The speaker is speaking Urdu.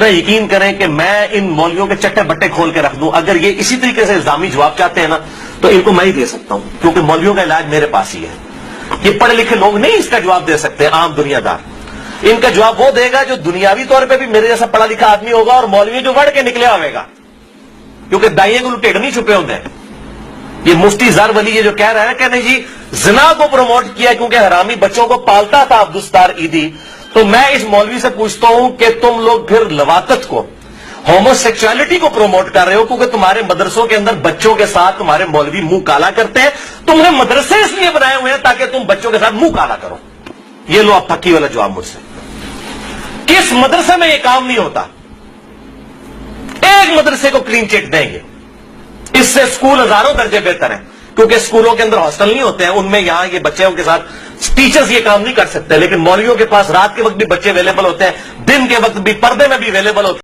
یقین کریں کہ میں ان مولویوں کے چٹے بٹے کھول کے رکھ دوں. اگر یہ اسی طریقے سے الزامی جواب چاہتے ہیں نا تو ان کو میں ہی دے سکتا ہوں, کیونکہ مولویوں کا علاج میرے پاس ہی ہے. یہ پڑھے لکھے لوگ نہیں اس کا جواب دے سکتے, عام دنیا دار. ان کا جواب وہ دے گا جو دنیاوی طور پہ بھی میرے جیسا پڑھا لکھا آدمی ہوگا, اور مولوی جو وڑ کے نکلے ہوئے گا, کیونکہ دائیں کو ٹیڑھ نہیں چھپے ہوتے ہیں. یہ مفتی زر ولی یہ جو کہہ رہا ہے کہ نہیں جی زنا کو پروموٹ کیا کیونکہ حرامی بچوں کو پالتا تھا عبدالستار عیدی, تو میں اس مولوی سے پوچھتا ہوں کہ تم لوگ پھر لواطت کو, ہومو سیکچوالٹی کو پروموٹ کر رہے ہو کیونکہ تمہارے مدرسوں کے اندر بچوں کے ساتھ تمہارے مولوی منہ کالا کرتے ہیں. تم نے مدرسے اس لیے بنائے ہوئے ہیں تاکہ تم بچوں کے ساتھ منہ کالا کرو. یہ لو اب پکی والا جواب مجھ سے. کس مدرسے میں یہ کام نہیں ہوتا؟ ایک مدرسے کو کلین چٹ دیں گے, اس سے اسکول ہزاروں درجے بہتر ہیں, کیونکہ اسکولوں کے اندر ہاسٹل نہیں ہوتے ہیں, ان میں یہاں یہ بچوں کے ساتھ ٹیچرز یہ کام نہیں کر سکتے. لیکن مولویوں کے پاس رات کے وقت بھی بچے اویلیبل ہوتے ہیں, دن کے وقت بھی پردے میں بھی اویلیبل ہوتے ہیں.